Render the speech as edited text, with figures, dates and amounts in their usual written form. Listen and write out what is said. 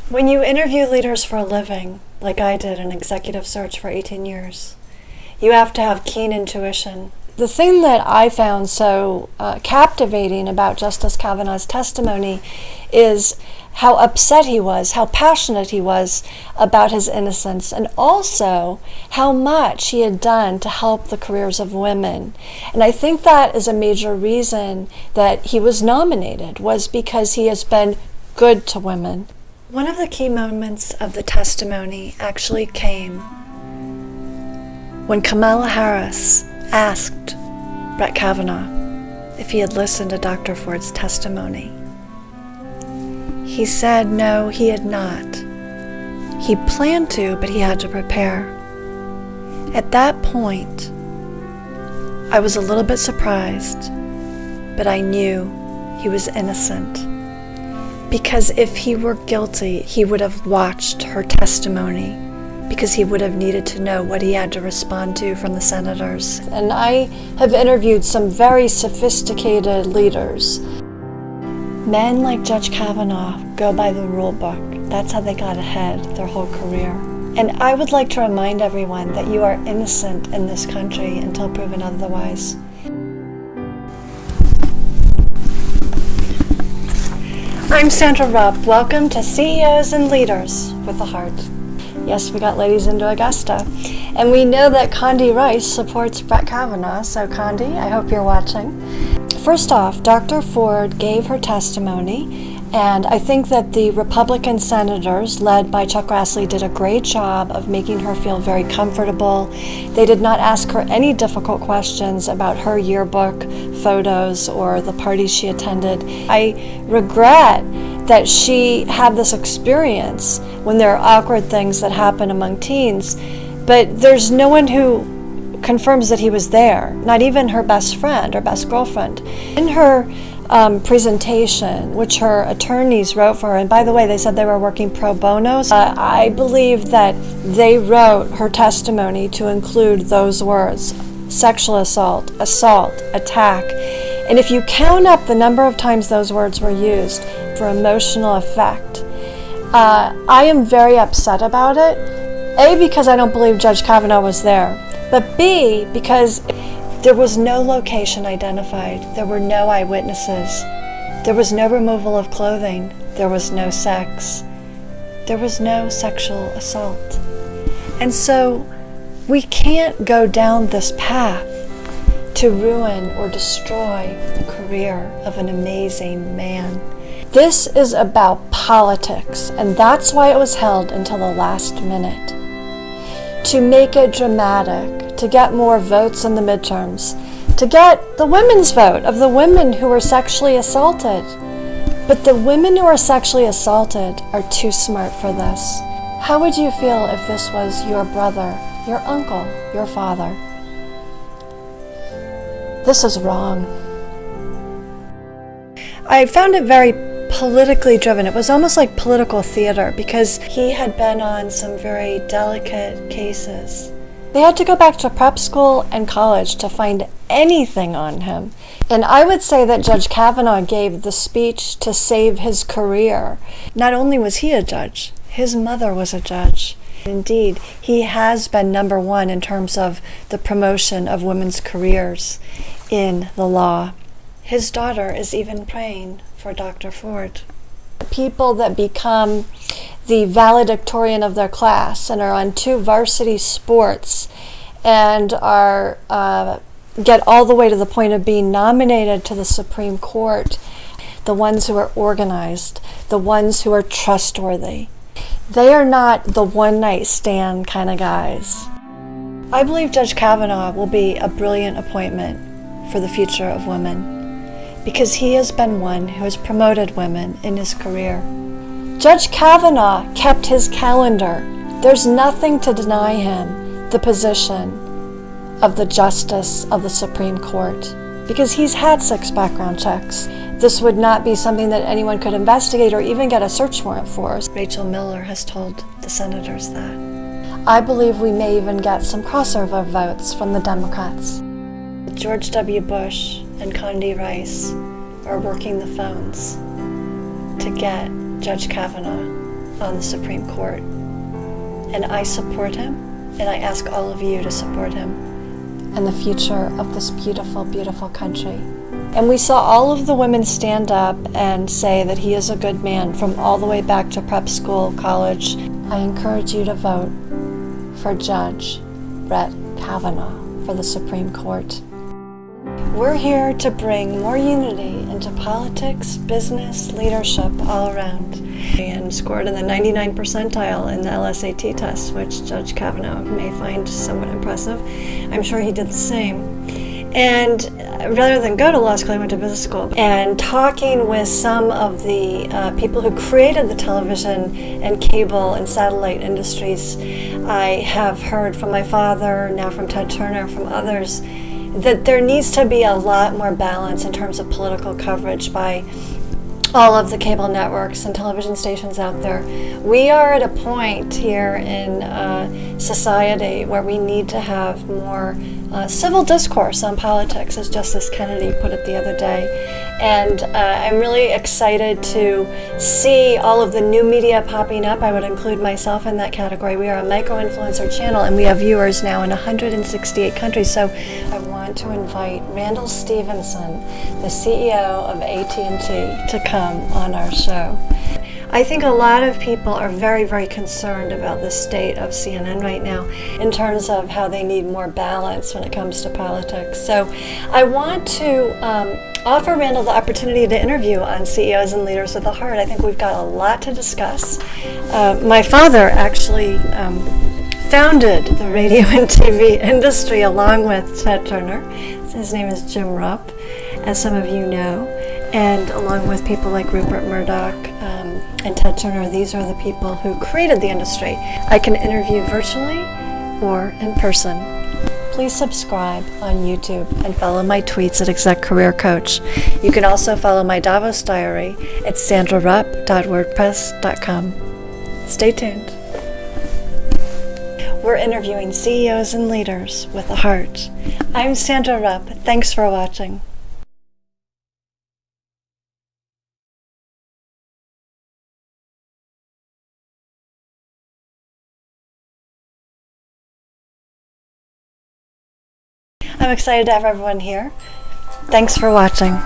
When you interview leaders for a living, like I did in executive search for 18 years, you have to have keen intuition. The thing that I found so captivating about Justice Kavanaugh's testimony is how upset he was, how passionate he was about his innocence, and also how much he had done to help the careers of women. And I think that is a major reason that he was nominated, was because he has been good to women. One of the key moments of the testimony actually came when Kamala Harris asked Brett Kavanaugh if he had listened to Dr. Ford's testimony. He said no, he had not. He planned to, but he had to prepare. At that point, I was a little bit surprised, but I knew he was innocent. Because if he were guilty, he would have watched her testimony, because he would have needed to know what he had to respond to from the senators. And I have interviewed some very sophisticated leaders. Men like Judge Kavanaugh go by the rule book. That's how they got ahead their whole career. And I would like to remind everyone that you are innocent in this country until proven otherwise. I'm Sandra Rupp. Welcome to CEOs and Leaders with a Heart. Yes, we got ladies into Augusta. And we know that Condi Rice supports Brett Kavanaugh. So Condi, I hope you're watching. First off, Dr. Ford gave her testimony, and I think that the Republican senators, led by Chuck Grassley, did a great job of making her feel very comfortable. They did not ask her any difficult questions about her yearbook photos or the parties she attended. I regret that she had this experience when there are awkward things that happen among teens, but there's no one who confirms that he was there, not even her best friend or best girlfriend. In her presentation, which her attorneys wrote for her, and by the way, they said they were working pro bono, I believe that they wrote her testimony to include those words: sexual assault, attack. And if you count up the number of times those words were used for emotional effect, I am very upset about it. A, because I don't believe Judge Kavanaugh was there, but B, because there was no location identified, there were no eyewitnesses, there was no removal of clothing, there was no sex, there was no sexual assault. And so we can't go down this path to ruin or destroy the career of an amazing man. This is about politics, and that's why it was held until the last minute. To make it dramatic, to get more votes in the midterms, to get the women's vote of the women who were sexually assaulted. But the women who are sexually assaulted are too smart for this. How would you feel if this was your brother, your uncle, your father? This is wrong. I found it very politically driven. It was almost like political theater, because he had been on some very delicate cases. They had to go back to prep school and college to find anything on him. And I would say that Judge Kavanaugh gave the speech to save his career. Not only was he a judge, his mother was a judge. Indeed, he has been number one in terms of the promotion of women's careers in the law. His daughter is even praying for Dr. Ford. People that become the valedictorian of their class and are on 2 varsity sports and are get all the way to the point of being nominated to the Supreme Court, the ones who are organized, the ones who are trustworthy, they are not the one-night stand kind of guys. I believe Judge Kavanaugh will be a brilliant appointment for the future of women, because he has been one who has promoted women in his career. Judge Kavanaugh kept his calendar. There's nothing to deny him the position of the Justice of the Supreme Court, because he's had 6 background checks. This would not be something that anyone could investigate or even get a search warrant for. Rachel Miller has told the senators that. I believe we may even get some crossover votes from the Democrats. George W. Bush and Condi Rice are working the phones to get Judge Kavanaugh on the Supreme Court. And I support him, and I ask all of you to support him and the future of this beautiful, beautiful country. And we saw all of the women stand up and say that he is a good man from all the way back to prep school, college. I encourage you to vote for Judge Brett Kavanaugh for the Supreme Court. We're here to bring more unity into politics, business, leadership all around. And scored in the 99th percentile in the LSAT test, which Judge Kavanaugh may find somewhat impressive. I'm sure he did the same. And rather than go to law school, I went to business school. And talking with some of the people who created the television and cable and satellite industries, I have heard from my father, now from Ted Turner, from others, that there needs to be a lot more balance in terms of political coverage by all of the cable networks and television stations out there. We are at a point here in society where we need to have more civil discourse on politics, as Justice Kennedy put it the other day. And I'm really excited to see all of the new media popping up. I would include myself in that category. We are a micro-influencer channel, and we have viewers now in 168 countries. So I want to invite Randall Stevenson, the CEO of AT&T, to come on our show. I think a lot of people are very, very concerned about the state of CNN right now in terms of how they need more balance when it comes to politics. So I want to offer Randall the opportunity to interview on CEOs and Leaders with a Heart. I think we've got a lot to discuss. My father actually founded the radio and TV industry along with Ted Turner. His name is Jim Rupp, as some of you know, and along with people like Rupert Murdoch and Ted Turner. These are the people who created the industry. I can interview virtually or in person. Please subscribe on YouTube and follow my tweets at Exec Career Coach. You can also follow my Davos diary at sandrarupp.wordpress.com. Stay tuned. We're interviewing CEOs and leaders with a heart. I'm Sandra Rupp. Thanks for watching. I'm excited to have everyone here. Thanks for watching.